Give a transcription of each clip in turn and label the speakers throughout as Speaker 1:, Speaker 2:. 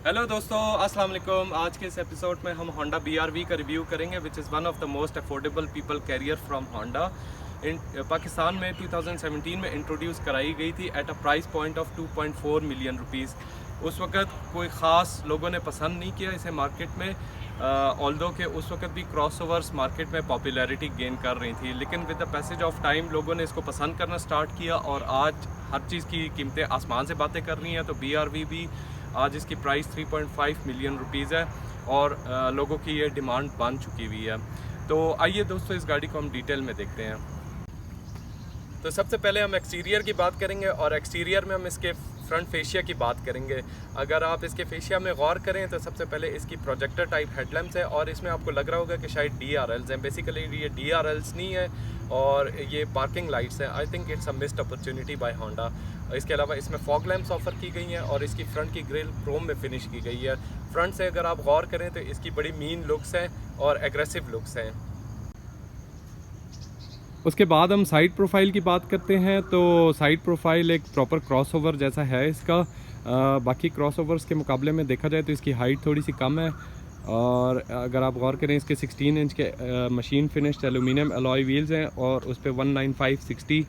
Speaker 1: Hello दोस्तों, अस्सलाम वालेकुम। आज के इस एपिसोड में हम होंडा BRV का रिव्यू करेंगे which is one of the most affordable people carrier from Honda. Pakistan में 2017 में इंट्रोड्यूस कराई गई थी at a price point of 2.4 million rupees. उस वक़्त कोई ख़ास लोगों ने पसंद नहीं किया इसे मार्केट में, ऑल्दो के उस वक़्त भी क्रॉसओवर्स मार्केट में पॉपुलैरिटी गेन कर रही थी, लेकिन with the passage of time लोगों ने इसको पसंद करना स्टार्ट किया और आज हर चीज़ की कीमतें आसमान से बातें कर रही हैं। तो BRV भी आज इसकी प्राइस 3.5 मिलियन रुपीज़ है और लोगों की ये डिमांड बन चुकी हुई है। तो आइए दोस्तों, इस गाड़ी को हम डिटेल में देखते हैं। तो सबसे पहले हम एक्सटीरियर की बात करेंगे और एक्सटीरियर में हम इसके फ्रंट फेशिया की बात करेंगे। अगर आप इसके फेशिया में गौर करें तो सबसे पहले इसकी प्रोजेक्टर टाइप हेडलैम्प्स है और इसमें आपको लग रहा होगा कि शायद DRLs हैं। बेसिकली ये DRLs नहीं है और ये पार्किंग लाइट्स हैं। I think it's a missed opportunity by Honda. इसके अलावा इसमें फॉग लैंप्स ऑफर की गई हैं और इसकी फ्रंट की ग्रिल क्रोम में फिनिश की गई है। फ्रंट से अगर आप गौर करें तो इसकी बड़ी मीन लुक्स हैं और एग्रेसिव लुक्स हैं। उसके बाद हम साइड प्रोफाइल की बात करते हैं। तो साइड प्रोफाइल एक प्रॉपर क्रॉसओवर जैसा है इसका। बाकी क्रॉसओवर्स के मुकाबले में देखा जाए तो इसकी हाइट थोड़ी सी कम है और अगर आप गौर करें इसके 16 इंच के machine finished aluminium alloy wheels हैं और उस पर 195/60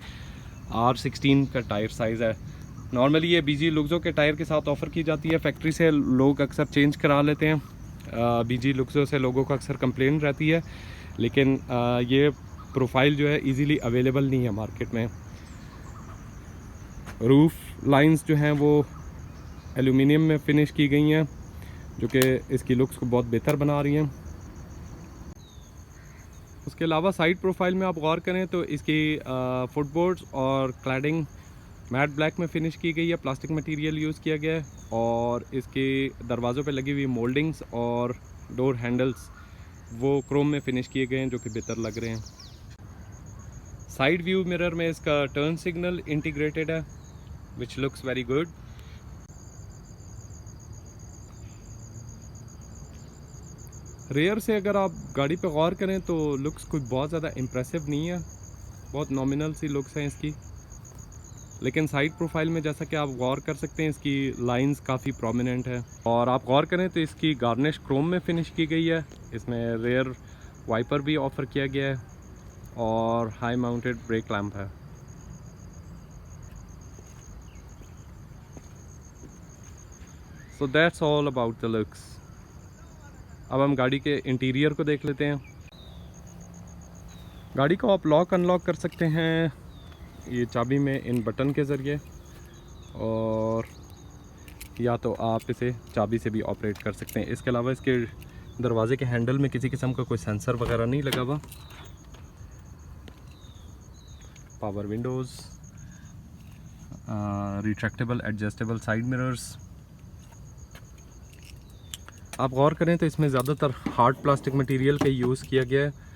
Speaker 1: R16 का टायर साइज़ है। नॉर्मली ये BG लुक्सो के टायर के साथ ऑफ़र की जाती है। फैक्ट्री से लोग अक्सर चेंज करा लेते हैं। BG लुक्सो से लोगों को अक्सर कंप्लेन रहती है, लेकिन ये प्रोफाइल जो है इजीली अवेलेबल नहीं है मार्केट में। रूफ लाइंस जो हैं वो एल्यूमिनियम में फिनिश की गई हैं, जो कि इसकी लुक्स को बहुत बेहतर बना रही हैं। उसके अलावा साइड प्रोफाइल में आप गौर करें तो इसकी फुटबोर्ड्स और क्लैडिंग मैट ब्लैक में फिनिश की गई है, प्लास्टिक मटेरियल यूज़ किया गया है और इसके दरवाज़ों पे लगी हुई मोल्डिंग्स और डोर हैंडल्स वो क्रोम में फिनिश किए गए हैं, जो कि बेहतर लग रहे हैं। साइड व्यू मिरर में इसका टर्न सिग्नल इंटीग्रेटेड है which looks very good. Rear से अगर आप गाड़ी पे गौर करें तो लुक्स कोई बहुत ज़्यादा इम्प्रेसिव नहीं है, बहुत नॉमिनल सी लुक्स हैं इसकी। लेकिन साइड प्रोफाइल में जैसा कि आप गौर कर सकते हैं इसकी लाइंस काफ़ी प्रोमिनेंट है और आप गौर करें तो इसकी गार्निश क्रोम में फिनिश की गई है। इसमें रेयर वाइपर भी ऑफ़र किया गया है और हाई माउंटेड ब्रेक लैंप है। So that's all about the looks. अब हम गाड़ी के इंटीरियर को देख लेते हैं। गाड़ी को आप लॉक अनलॉक कर सकते हैं ये चाबी में इन बटन के ज़रिए, और या तो आप इसे चाबी से भी ऑपरेट कर सकते हैं। इसके अलावा इसके दरवाजे के हैंडल में किसी किस्म का कोई सेंसर वगैरह नहीं लगा हुआ। Power Windows, retractable adjustable side mirrors. आप गौर करें तो इसमें ज़्यादातर हार्ड प्लास्टिक मटेरियल का यूज़ किया गया है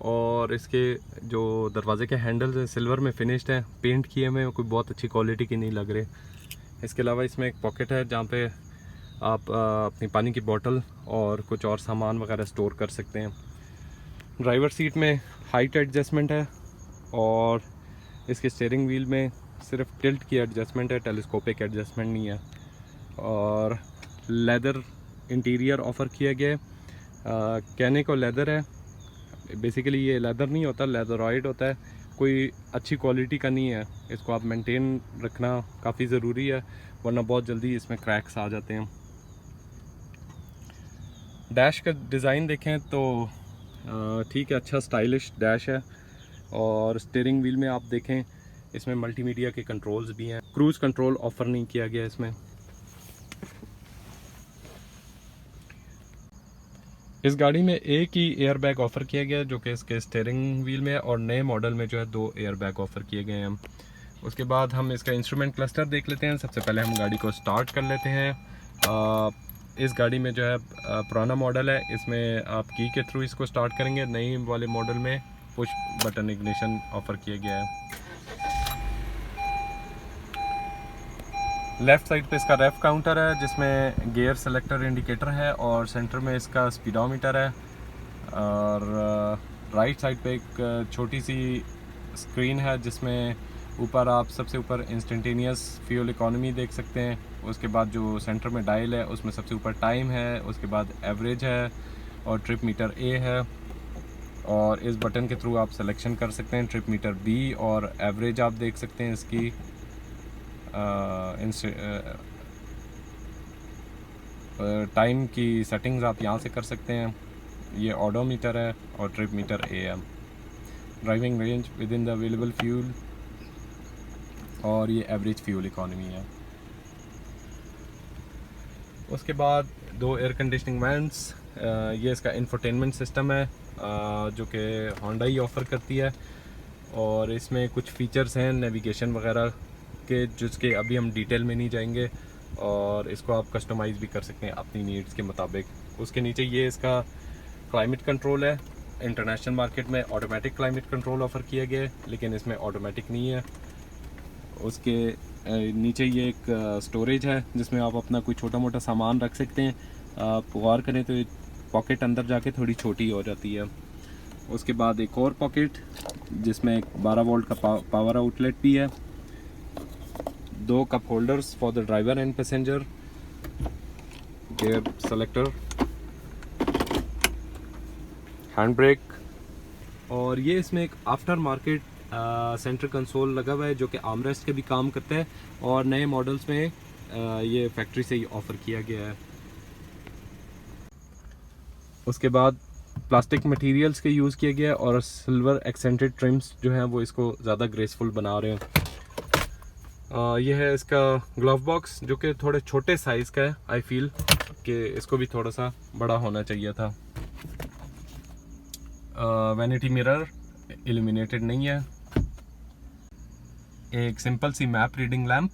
Speaker 1: और इसके जो दरवाजे के हैंडल्स हैं सिल्वर में फिनिश्ड हैं, पेंट किए हुए, कोई बहुत अच्छी क्वालिटी की नहीं लग रहे। इसके अलावा इसमें एक पॉकेट है जहाँ पे आप अपनी पानी की बोतल और कुछ और सामान वगैरह स्टोर कर सकते हैं। ड्राइवर सीट में हाइट एडजस्टमेंट है और इसके स्टीयरिंग व्हील में सिर्फ टिल्ट की एडजस्टमेंट है, टेलीस्कोपिक एडजस्टमेंट नहीं है। और लेदर इंटीरियर ऑफ़र किया गया है। कहने को लेदर है, बेसिकली ये लेदर नहीं होता, लेदरॉइड होता है। कोई अच्छी क्वालिटी का नहीं है, इसको आप मेंटेन रखना काफ़ी ज़रूरी है, वरना बहुत जल्दी इसमें क्रैक्स आ जाते हैं। डैश का डिज़ाइन देखें तो ठीक है, अच्छा स्टाइलिश डैश है और स्टीयरिंग व्हील में आप देखें इसमें मल्टीमीडिया के कंट्रोल्स भी हैं। क्रूज़ कंट्रोल ऑफ़र नहीं किया गया इसमें। इस गाड़ी में एक ही एयर बैग ऑफ़र किया गया है जो कि इसके स्टीयरिंग व्हील में है और नए मॉडल में जो है 2 एयर बैग ऑफ़र किए गए हैं। उसके बाद हम इसका इंस्ट्रूमेंट क्लस्टर देख लेते हैं। सबसे पहले हम गाड़ी को स्टार्ट कर लेते हैं। इस गाड़ी में जो है पुराना मॉडल है, इसमें आप की के थ्रू इसको स्टार्ट करेंगे। नई वाले मॉडल में पुश बटन इग्निशन ऑफ़र किया गया है। लेफ़्ट साइड पे इसका रेफ काउंटर है जिसमें गियर सेलेक्टर इंडिकेटर है और सेंटर में इसका स्पीडोमीटर है। और राइट साइड पे एक छोटी सी स्क्रीन है जिसमें ऊपर आप सबसे ऊपर इंस्टेंटेनियस फ्यूल इकोनॉमी देख सकते हैं। उसके बाद जो सेंटर में डायल है उसमें सबसे ऊपर टाइम है, उसके बाद एवरेज है और ट्रिप मीटर ए है। और इस बटन के थ्रू आप सिलेक्शन कर सकते हैं ट्रिप मीटर बी, और एवरेज आप देख सकते हैं इसकी। टाइम की सेटिंग्स आप यहाँ से कर सकते हैं। ये ऑडोमीटर है और ट्रिप मीटर ए है। Driving range with in the available fuel, और ये एवरेज फ्यूल इकॉनमी है। उसके बाद 2 एयर कंडीशनिंग वेंट्स, ये इसका इंफोटेनमेंट सिस्टम है जो कि होंडा ही ऑफ़र करती है। और इसमें कुछ फ़ीचर्स हैं नेविगेशन वगैरह के, जिसके अभी हम डिटेल में नहीं जाएंगे, और इसको आप कस्टमाइज़ भी कर सकते हैं अपनी नीड्स के मुताबिक। उसके नीचे ये इसका क्लाइमेट कंट्रोल है। इंटरनेशनल मार्केट में ऑटोमेटिक क्लाइमेट कंट्रोल ऑफ़र किया गया है, लेकिन इसमें ऑटोमेटिक नहीं है। उसके नीचे ये एक स्टोरेज है जिसमें आप अपना कोई छोटा मोटा सामान रख सकते हैं। आप गौर करें तो पॉकेट अंदर जाके थोड़ी छोटी हो जाती है। उसके बाद एक और पॉकेट जिसमें एक 12 वोल्ट का पावर आउटलेट भी है। 2 cup holders for the driver and passenger, gear selector, hand brake, और ये इसमें एक आफ्टर मार्केट सेंटर कंसोल लगा हुआ है जो कि आर्मरेस्ट के भी काम करता है, और नए मॉडल्स में ये फैक्ट्री से ही ऑफ़र किया गया है। उसके बाद प्लास्टिक मटेरियल्स के यूज़ किया गया है, और सिल्वर एक्सेंटेड ट्रिम्स जो हैं वो इसको ज़्यादा ग्रेसफुल बना रहे हैं। ये है इसका ग्लव बॉक्स जो कि थोड़े छोटे साइज़ का है। आई फील कि इसको भी थोड़ा सा बड़ा होना चाहिए था। वैनिटी मिरर इल्यूमिनेटेड नहीं है। एक सिंपल सी मैप रीडिंग लैंप,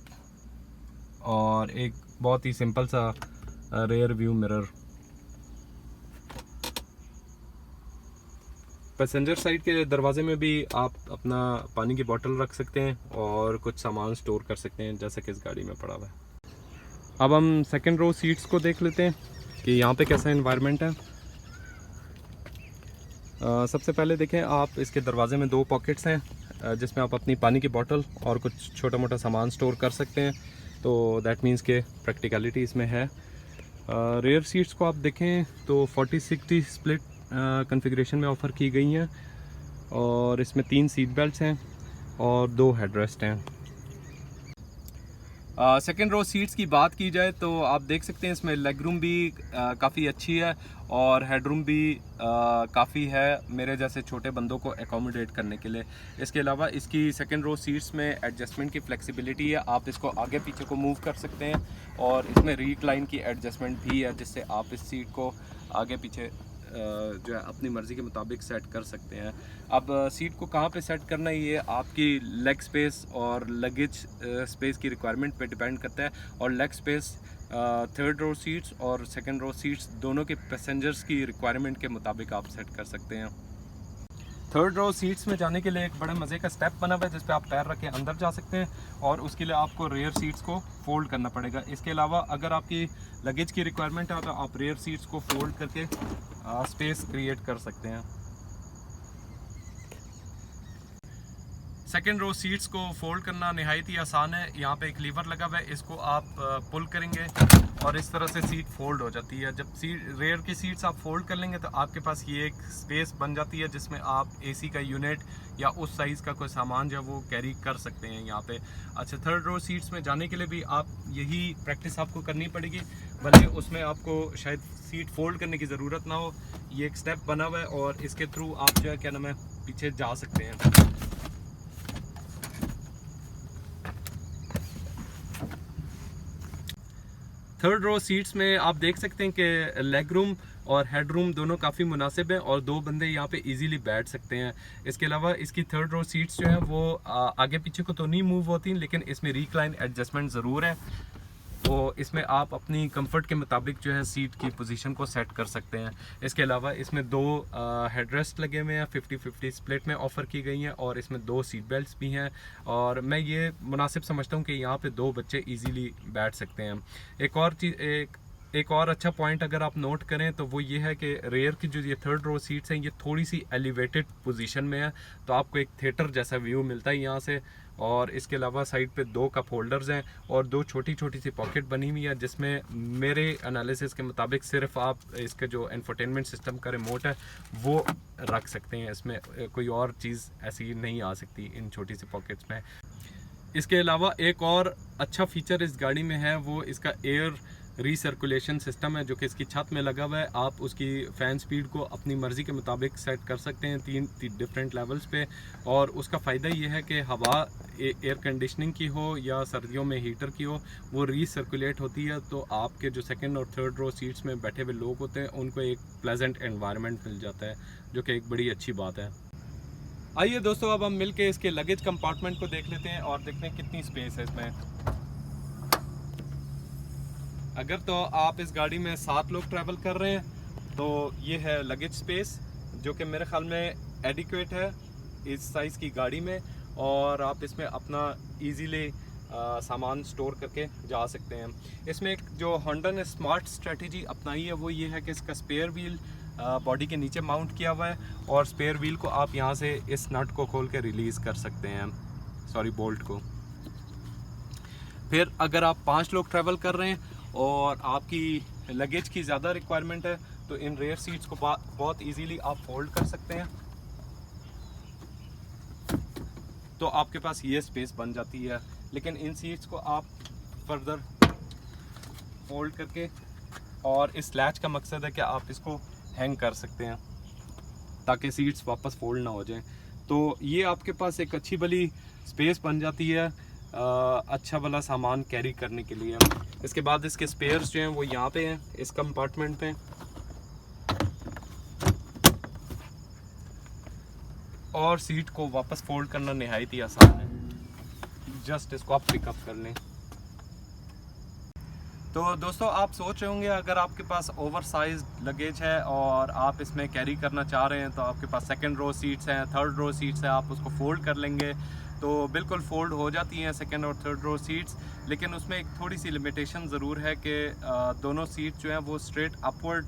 Speaker 1: और एक बहुत ही सिंपल सा rear view mirror. Passenger side के दरवाजे में भी आप अपना पानी की बोतल रख सकते हैं और कुछ सामान स्टोर कर सकते हैं, जैसा कि इस गाड़ी में पड़ा हुआ है। अब हम सेकंड रो सीट्स को देख लेते हैं कि यहाँ पे कैसा एनवायरनमेंट है। सबसे पहले देखें आप, इसके दरवाजे में 2 पॉकेट्स हैं जिसमें आप अपनी पानी की बोतल और कुछ छोटा मोटा सामान स्टोर कर सकते हैं, तो दैट मीन्स के प्रैक्टिकलिटी इसमें है। रेयर सीट्स को आप देखें तो 40-60 स्प्लिट कॉन्फ़िगरेशन में ऑफ़र की गई हैं, और इसमें 3 सीट बेल्ट्स हैं और 2 हेडरेस्ट हैं। सेकेंड रो सीट्स की बात की जाए तो आप देख सकते हैं इसमें लेग रूम भी काफ़ी अच्छी है, और हेड रूम भी काफ़ी है मेरे जैसे छोटे बंदों को एकोमोडेट करने के लिए। इसके अलावा इसकी सेकेंड रो सीट्स में एडजस्टमेंट की फ्लेक्सिबिलिटी है, आप इसको आगे पीछे को मूव कर सकते हैं, और इसमें रिक्लाइन की एडजस्टमेंट भी है जिससे आप इस सीट को आगे पीछे जो है अपनी मर्ज़ी के मुताबिक सेट कर सकते हैं। अब सीट को कहाँ पे सेट करना है ये आपकी लेग स्पेस और लगेज स्पेस की रिक्वायरमेंट पे डिपेंड करता है, और leg space third row seats और सेकंड रो सीट्स दोनों के पैसेंजर्स की रिक्वायरमेंट के मुताबिक आप सेट कर सकते हैं। थर्ड रो सीट्स में जाने के लिए एक बड़े मज़े का स्टेप बना हुआ है जिस पे आप पैर रख के अंदर जा सकते हैं, और उसके लिए आपको रेयर सीट्स को फोल्ड करना पड़ेगा। इसके अलावा अगर आपकी लगेज की रिक्वायरमेंट है तो आप रेयर सीट्स को फोल्ड करके स्पेस क्रिएट कर सकते हैं। सेकेंड रो सीट्स को फोल्ड करना नहायत ही आसान है। यहाँ पे एक लीवर लगा हुआ है, इसको आप पुल करेंगे और इस तरह से सीट फोल्ड हो जाती है। जब रेयर की सीट्स आप फोल्ड कर लेंगे तो आपके पास ये एक स्पेस बन जाती है जिसमें आप एसी का यूनिट या उस साइज़ का कोई सामान जो है वो कैरी कर सकते हैं यहाँ पे। अच्छा, थर्ड रो सीट्स में जाने के लिए भी आप यही प्रैक्टिस आपको करनी पड़ेगी, भले उसमें आपको शायद सीट फोल्ड करने की ज़रूरत ना हो। ये एक स्टेप बना हुआ है और इसके थ्रू आप जो है क्या नाम है पीछे जा सकते हैं। थर्ड रो सीट्स में आप देख सकते हैं कि लेग रूम और हेड रूम दोनों काफ़ी मुनासिब हैं और 2 बंदे यहाँ पे इजीली बैठ सकते हैं। इसके अलावा इसकी थर्ड रो सीट्स जो हैं वो आगे पीछे को तो नहीं मूव होती, लेकिन इसमें रिक्लाइन एडजस्टमेंट ज़रूर है, तो इसमें आप अपनी कंफर्ट के मुताबिक जो है सीट की पोजीशन को सेट कर सकते हैं। इसके अलावा इसमें 2 हेडरेस्ट लगे हुए हैं, 50-50 स्प्लिट में ऑफ़र की गई हैं, और इसमें 2 सीट बेल्ट्स भी हैं, और मैं ये मुनासिब समझता हूँ कि यहाँ पे 2 बच्चे इजीली बैठ सकते हैं। एक और अच्छा पॉइंट अगर आप नोट करें तो वो ये है कि रेयर की जो ये थर्ड रो सीट्स हैं ये थोड़ी सी एलिवेटेड पोजीशन में है, तो आपको एक थिएटर जैसा व्यू मिलता है यहाँ से, और इसके अलावा साइड पे 2 कप होल्डर्स हैं और 2 छोटी छोटी सी पॉकेट बनी हुई है, जिसमें मेरे एनालिसिस के मुताबिक सिर्फ आप इसके जो इंफोटेनमेंट सिस्टम का रिमोट है वो रख सकते हैं। इसमें कोई और चीज़ ऐसी नहीं आ सकती इन छोटी सी पॉकेट्स में। इसके अलावा एक और अच्छा फीचर इस गाड़ी में है, वो इसका एयर रीसर्कुलेशन सिस्टम है जो कि इसकी छत में लगा हुआ है। आप उसकी फ़ैन स्पीड को अपनी मर्ज़ी के मुताबिक सेट कर सकते हैं 3 डिफरेंट लेवल्स पे, और उसका फ़ायदा ये है कि हवा एयर कंडीशनिंग की हो या सर्दियों में हीटर की हो, वो रीसर्कुलेट होती है, तो आपके जो सेकंड और थर्ड रो सीट्स में बैठे हुए लोग होते हैं उनको एक प्लेजेंट एनवायरनमेंट मिल जाता है, जो कि एक बड़ी अच्छी बात है। आइए दोस्तों, अब हम मिल के इसके लगेज कंपार्टमेंट को देख लेते हैं और देखते हैं कितनी स्पेस है इसमें। अगर तो आप इस गाड़ी में 7 लोग ट्रैवल कर रहे हैं तो ये है लगेज स्पेस, जो कि मेरे ख्याल में एडिक्वेट है इस साइज़ की गाड़ी में, और आप इसमें अपना इजीली सामान स्टोर करके जा सकते हैं। इसमें एक जो होंडा ने स्मार्ट स्ट्रेटजी अपनाई है वो ये है कि इसका स्पेयर व्हील बॉडी के नीचे माउंट किया हुआ है, और स्पेयर व्हील को आप यहाँ से इस नट को खोल के रिलीज़ कर सकते हैं, बोल्ट को। फिर अगर आप 5 लोग ट्रैवल कर रहे हैं और आपकी लगेज की ज़्यादा रिक्वायरमेंट है तो इन रेयर सीट्स को बहुत इजीली आप फोल्ड कर सकते हैं, तो आपके पास ये स्पेस बन जाती है। लेकिन इन सीट्स को आप फर्दर फोल्ड करके, और इस लैच का मकसद है कि आप इसको हैंग कर सकते हैं ताकि सीट्स वापस फोल्ड ना हो जाएं, तो ये आपके पास एक अच्छी भली स्पेस बन जाती है अच्छा वाला सामान कैरी करने के लिए। इसके बाद इसके स्पेयर्स जो हैं वो यहाँ पे हैं इस कंपार्टमेंट पे, और सीट को वापस फोल्ड करना नहायत ही आसान है, जस्ट इसको आप पिकअप कर लें। तो दोस्तों, आप सोच रहे होंगे अगर आपके पास ओवर साइज लगेज है और आप इसमें कैरी करना चाह रहे हैं तो आपके पास सेकंड रो सीट्स हैं, थर्ड रो सीट्स हैं, आप उसको फोल्ड कर लेंगे, तो बिल्कुल फोल्ड हो जाती हैं सेकंड और थर्ड रो सीट्स। लेकिन उसमें एक थोड़ी सी लिमिटेशन ज़रूर है कि दोनों सीट जो हैं वो स्ट्रेट अपवर्ड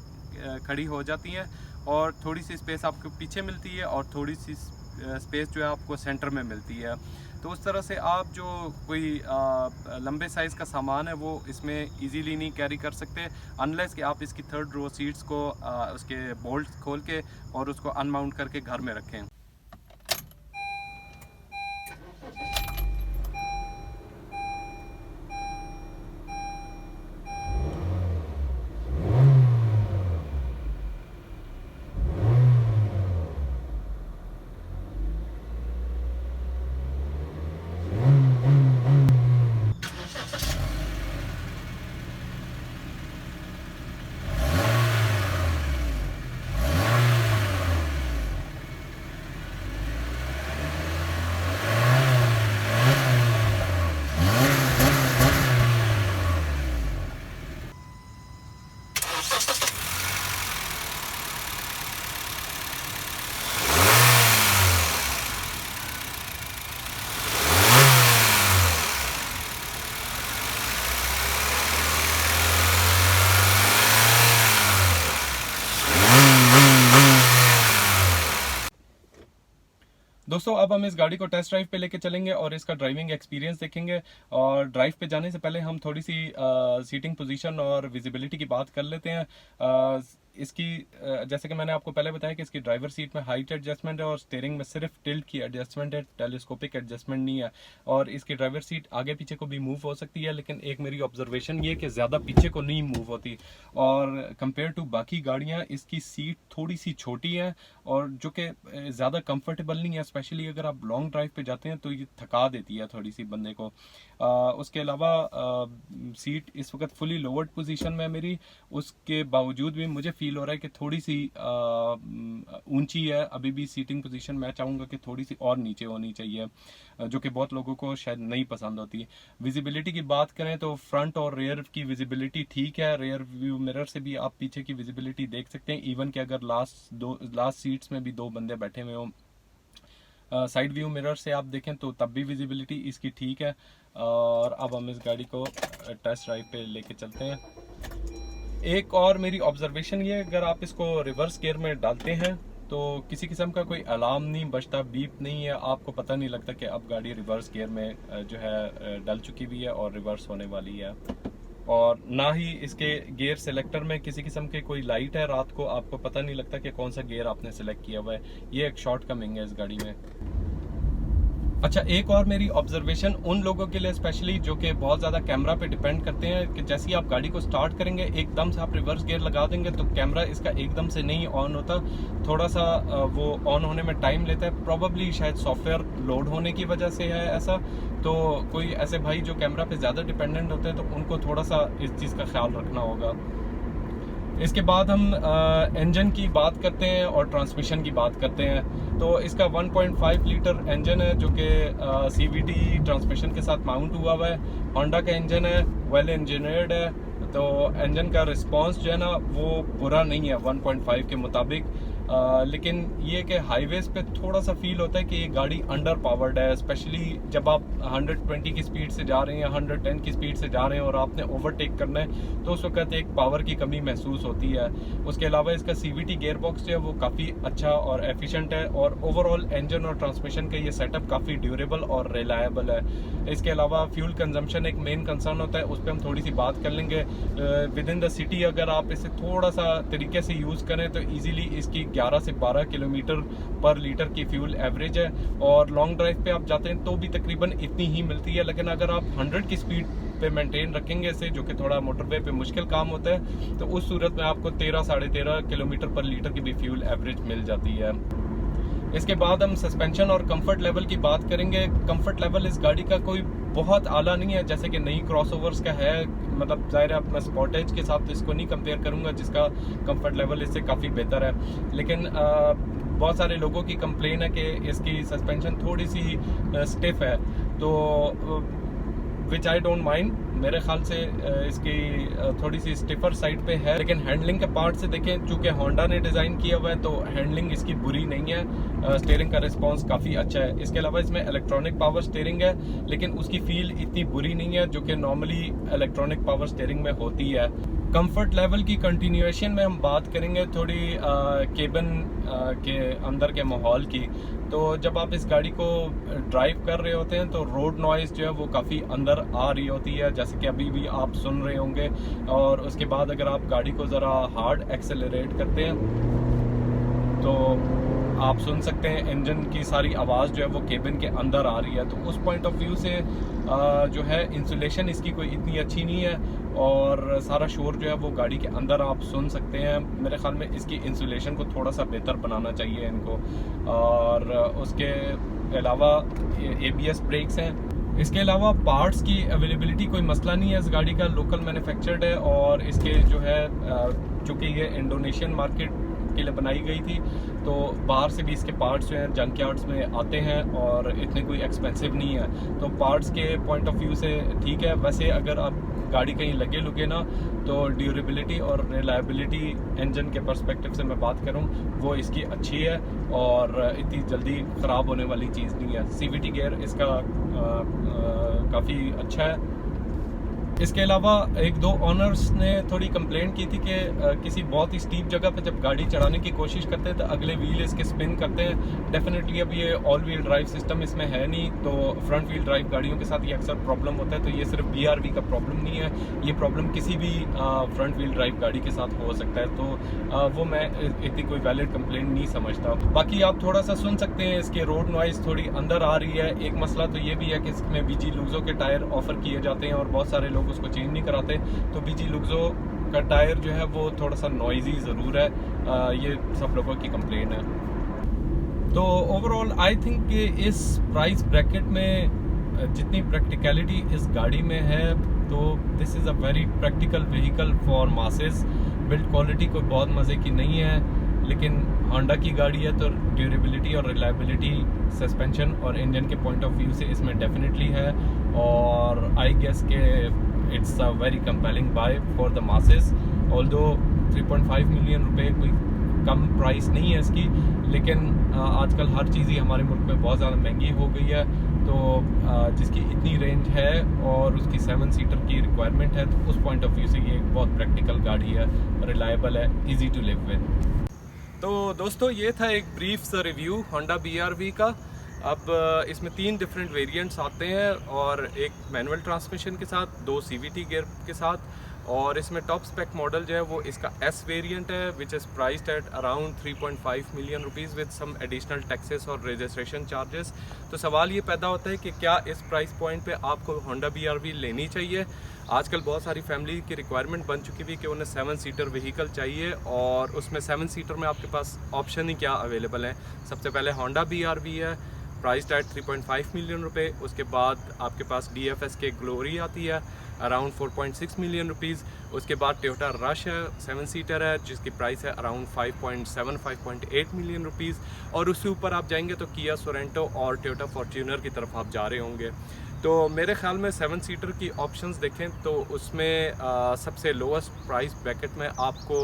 Speaker 1: खड़ी हो जाती हैं, और थोड़ी सी स्पेस आपको पीछे मिलती है और थोड़ी सी स्पेस जो है आपको सेंटर में मिलती है। तो उस तरह से आप जो कोई लंबे साइज़ का सामान है वो इसमें इजीली नहीं कैरी कर सकते, अनलेस कि आप इसकी थर्ड रो सीट्स को उसके बोल्ट खोल के और उसको अनमाउंट करके घर में रखें। दोस्तों, अब हम इस गाड़ी को टेस्ट ड्राइव पे लेके चलेंगे और इसका ड्राइविंग एक्सपीरियंस देखेंगे। और ड्राइव पे जाने से पहले हम थोड़ी सी सीटिंग पोजीशन और विजिबिलिटी की बात कर लेते हैं। इसकी जैसे कि मैंने आपको पहले बताया कि इसकी ड्राइवर सीट में हाइट एडजस्टमेंट है और स्टीयरिंग में सिर्फ टिल्ट की एडजस्टमेंट है, टेलीस्कोपिक एडजस्टमेंट नहीं है। और इसकी ड्राइवर सीट आगे पीछे को भी मूव हो सकती है, लेकिन एक मेरी ऑब्जर्वेशन ये कि ज़्यादा पीछे को नहीं मूव होती। और कंपेयर टू बाकी गाड़ियाँ इसकी सीट थोड़ी सी छोटी है और जो कि ज़्यादा कंफर्टेबल नहीं है, स्पेशली अगर आप लॉन्ग ड्राइव पे जाते हैं तो ये थका देती है थोड़ी सी बंदे को। उसके अलावा सीट इस वक्त फुली लोवर्ड पोजीशन में है मेरी, उसके बावजूद भी मुझे फील हो रहा है कि थोड़ी सी ऊंची है अभी भी सीटिंग पोजीशन। मैं चाहूँगा कि थोड़ी सी और नीचे होनी चाहिए, जो कि बहुत लोगों को शायद नहीं पसंद होती। विजिबिलिटी की बात करें तो फ्रंट और रेयर की विजिबिलिटी ठीक है, रेयर व्यू मिरर से भी आप पीछे की विजिबिलिटी देख सकते हैं, इवन कि अगर लास्ट सीट्स में भी 2 बंदे बैठे हुए हों। साइड व्यू मिरर से आप देखें तो तब भी विजिबिलिटी इसकी ठीक है। और अब हम इस गाड़ी को टेस्ट ड्राइव पे लेके चलते हैं। एक और मेरी ऑब्जर्वेशन ये, अगर आप इसको रिवर्स गियर में डालते हैं तो किसी किस्म का कोई अलार्म नहीं बजता, बीप नहीं है, आपको पता नहीं लगता कि अब गाड़ी रिवर्स गियर में जो है डल चुकी हुई है और रिवर्स होने वाली है। और ना ही इसके गियर सिलेक्टर में किसी किस्म की कोई लाइट है, रात को आपको पता नहीं लगता कि कौन सा गियर आपने सिलेक्ट किया हुआ है। ये एक शॉर्ट कमिंग है इस गाड़ी में। अच्छा, एक और मेरी ऑब्जर्वेशन उन लोगों के लिए स्पेशली जो कि बहुत ज़्यादा कैमरा पे डिपेंड करते हैं कि जैसे ही आप गाड़ी को स्टार्ट करेंगे एकदम से आप रिवर्स गियर लगा देंगे तो कैमरा इसका एकदम से नहीं ऑन होता, थोड़ा सा वो ऑन होने में टाइम लेता है। प्रॉबली शायद सॉफ्टवेयर लोड होने की वजह से है ऐसा। तो कोई ऐसे भाई जो कैमरा पे ज़्यादा डिपेंडेंट होते हैं तो उनको थोड़ा सा इस चीज़ का ख्याल रखना होगा। इसके बाद हम इंजन की बात करते हैं और ट्रांसमिशन की बात करते हैं। तो इसका 1.5 लीटर इंजन है जो कि CVT ट्रांसमिशन के साथ माउंट हुआ हुआ है। होंडा का इंजन है, वेल इंजीनियर्ड है, तो इंजन का रिस्पांस जो है ना वो बुरा नहीं है 1.5 के मुताबिक। लेकिन ये कि हाईवेज पे थोड़ा सा फील होता है कि ये गाड़ी अंडर पावर्ड है, स्पेशली जब आप 120 की स्पीड से जा रहे हैं, 110 की स्पीड से जा रहे हैं और आपने ओवरटेक करना है तो उस वक्त एक पावर की कमी महसूस होती है। उसके अलावा इसका CVT गियर बॉक्स जो है वो काफ़ी अच्छा और एफिशिएंट है और ओवरऑल इंजन और ट्रांसमिशन का ये सेटअप काफ़ी ड्यूरेबल और रिलायबल है। इसके अलावा फ्यूल कंजम्पशन एक मेन कंसर्न होता है, उस पर हम थोड़ी सी बात कर लेंगे। विद इन द सिटी अगर आप इसे थोड़ा सा तरीके से यूज़ करें तो ईजिली इसकी 11 से 12 किलोमीटर पर लीटर की फ्यूल एवरेज है और लॉन्ग ड्राइव पे आप जाते हैं तो भी तकरीबन इतनी ही मिलती है। लेकिन अगर आप 100 की स्पीड पे मेंटेन रखेंगे इसे, जो कि थोड़ा मोटरवे पे मुश्किल काम होता है, तो उस सूरत में आपको 13 साढ़े 13 किलोमीटर पर लीटर की भी फ्यूल एवरेज मिल जाती है। इसके बाद हम सस्पेंशन और कंफर्ट लेवल की बात करेंगे। कंफर्ट लेवल इस गाड़ी का कोई बहुत आला नहीं है जैसे कि नई क्रॉसओवर्स का है, मतलब जाहिर है मैं स्पॉटेज के साथ इसको नहीं कंपेयर करूंगा जिसका कंफर्ट लेवल इससे काफ़ी बेहतर है। लेकिन बहुत सारे लोगों की कंप्लेन है कि इसकी सस्पेंशन थोड़ी सी स्टिफ है, तो विच आई डोंट माइंड। मेरे ख्याल से इसकी थोड़ी सी स्टिफर साइड पे है, लेकिन हैंडलिंग के पार्ट से देखें, चूंकि होंडा ने डिज़ाइन किया हुआ है तो हैंडलिंग इसकी बुरी नहीं है। स्टीयरिंग का रिस्पांस काफ़ी अच्छा है। इसके अलावा इसमें इलेक्ट्रॉनिक पावर स्टीयरिंग है, लेकिन उसकी फील इतनी बुरी नहीं है जो कि नॉर्मली इलेक्ट्रॉनिक पावर स्टीयरिंग में होती है। कंफर्ट लेवल की कंटिन्यूएशन में हम बात करेंगे थोड़ी केबिन के अंदर के माहौल की। तो जब आप इस गाड़ी को ड्राइव कर रहे होते हैं तो रोड नॉइज़ जो है वो काफ़ी अंदर आ रही होती है, जैसे कि अभी भी आप सुन रहे होंगे। और उसके बाद अगर आप गाड़ी को ज़रा हार्ड एक्सेलरेट करते हैं तो आप सुन सकते हैं इंजन की सारी आवाज़ जो है वो केबिन के अंदर आ रही है। तो उस पॉइंट ऑफ व्यू से जो है इंसुलेशन इसकी कोई इतनी अच्छी नहीं है और सारा शोर जो है वो गाड़ी के अंदर आप सुन सकते हैं। मेरे ख्याल में इसकी इंसुलेशन को थोड़ा सा बेहतर बनाना चाहिए इनको। और उसके अलावा ABS ब्रेक्स हैं। इसके अलावा पार्ट्स की अवेलेबिलिटी कोई मसला नहीं है, इस गाड़ी का लोकल मैन्युफैक्चर्ड है और इसके जो है चूँकि ये इंडोनेशियन मार्केट के लिए बनाई गई थी तो बाहर से भी इसके पार्ट्स जो हैं जंक यार्ड्स में आते हैं और इतने कोई एक्सपेंसिव नहीं है। तो पार्ट्स के पॉइंट ऑफ व्यू से ठीक है। वैसे अगर आप गाड़ी कहीं लगे लुगे ना तो ड्यूरेबिलिटी और रिलायबिलिटी इंजन के पर्सपेक्टिव से मैं बात करूं वो इसकी अच्छी है और इतनी जल्दी ख़राब होने वाली चीज़ नहीं है। CVT गियर इसका काफ़ी अच्छा है। इसके अलावा एक दो ऑनर्स ने थोड़ी कंप्लेंट की थी कि किसी बहुत ही स्टीप जगह पे जब गाड़ी चढ़ाने की कोशिश करते हैं तो अगले व्हील इसके स्पिन करते हैं। डेफिनेटली अब ये ऑल व्हील ड्राइव सिस्टम इसमें है नहीं, तो फ्रंट व्हील ड्राइव गाड़ियों के साथ ये अक्सर प्रॉब्लम होता है। तो ये सिर्फ BRV का प्रॉब्लम नहीं है, ये प्रॉब्लम किसी भी फ्रंट व्हील ड्राइव गाड़ी के साथ हो सकता है। तो वो मैं इतनी कोई वैलिड कंप्लेंट नहीं समझता। बाकी आप थोड़ा सा सुन सकते हैं इसके रोड नॉइज़ थोड़ी अंदर आ रही है। एक मसला तो ये भी है कि इसमें BG लुक्सो के टायर ऑफर किए जाते हैं और बहुत सारे लोग उसको चेंज नहीं कराते, तो BG लुक्सो का टायर जो है वो थोड़ा सा नॉइजी ज़रूर है। ये सब लोगों की कंप्लेन है। तो ओवरऑल आई थिंक कि इस प्राइस ब्रैकेट में जितनी प्रैक्टिकलिटी इस गाड़ी में है तो this is a very practical vehicle for masses. Build quality कोई बहुत मज़े की नहीं है, लेकिन होंडा की गाड़ी है तो ड्यूरेबिलिटी और रिलायबिलिटी, सस्पेंशन और इंजन के पॉइंट ऑफ व्यू से इसमें डेफिनेटली है। और आई गेस के it's a very compelling buy for the masses. Although 3.5 million रुपए कोई कम प्राइस नहीं है इसकी, लेकिन आजकल हर चीज़ ही हमारे मुल्क में बहुत ज़्यादा महंगी हो गई है। तो जिसकी इतनी रेंज है और उसकी 7 सीटर की रिक्वायरमेंट है तो उस पॉइंट ऑफ व्यू से ये एक बहुत प्रैक्टिकल गाड़ी है, रिलायबल है, ईजी टू लिव विद। तो दोस्तों ये था एक ब्रीफ सा रिव्यू होंडा BR-V का। अब इसमें 3 डिफरेंट वेरिएंट्स आते हैं और एक मैनुअल ट्रांसमिशन के साथ, 2 CVT गियर के साथ, और इसमें टॉप स्पेक मॉडल जो है वो इसका S वेरिएंट है which is priced at around 3.5 million rupees with some additional taxes और रजिस्ट्रेशन चार्जेस। तो सवाल ये पैदा होता है कि क्या इस प्राइस पॉइंट पे आपको होंडा BR-V लेनी चाहिए। आजकल बहुत सारी फैमिली की रिक्वायरमेंट बन चुकी हुई कि उन्हें 7 सीटर व्हीकल चाहिए, और उसमें 7 सीटर में आपके पास ऑप्शन ही क्या अवेलेबल हैं। सबसे पहले होंडा BR-V है प्राइस्ड एट 3.5 मिलियन रुपए। उसके बाद आपके पास DFS के ग्लोरी आती है अराउंड 4.6 मिलियन रुपीज़। उसके बाद टोयोटा रश है 7 सीटर है जिसकी प्राइस है अराउंड 5.8 मिलियन रुपीज़। और उससे ऊपर आप जाएंगे तो किया सोरेंटो और टोयोटा फॉर्च्यूनर की तरफ आप जा रहे होंगे। तो मेरे ख्याल में 7 सीटर की ऑप्शंस देखें तो उसमें सबसे लोवेस्ट प्राइस ब्रैकेट में आपको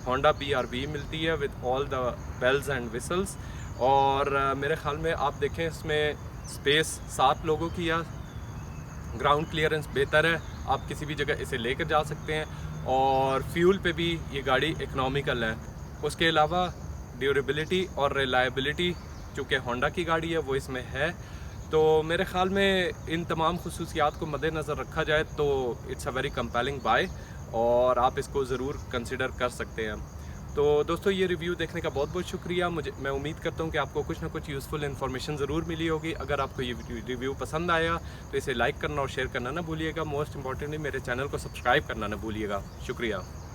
Speaker 1: होंडा BR-V मिलती है with all the bells and whistles. और मेरे ख्याल में आप देखें इसमें स्पेस 7 लोगों की है, ग्राउंड क्लियरेंस बेहतर है, आप किसी भी जगह इसे लेकर जा सकते हैं, और फ्यूल पे भी ये गाड़ी इकोनॉमिकल है। उसके अलावा ड्यूरेबिलिटी और रिलायबिलिटी चूँकि होंडा की गाड़ी है वो इसमें है। तो मेरे ख़्याल में इन तमाम खुसूसियात को मद्देनज़र रखा जाए तो it's a very compelling buy, और आप इसको ज़रूर कंसिडर कर सकते हैं। तो दोस्तों ये रिव्यू देखने का बहुत बहुत शुक्रिया। मैं उम्मीद करता हूँ कि आपको कुछ ना कुछ यूज़फुल इन्फॉर्मेशन ज़रूर मिली होगी। अगर आपको ये रिव्यू पसंद आया तो इसे लाइक करना और शेयर करना ना भूलिएगा। मोस्ट इंपॉर्टेंटली मेरे चैनल को सब्सक्राइब करना ना भूलिएगा। शुक्रिया।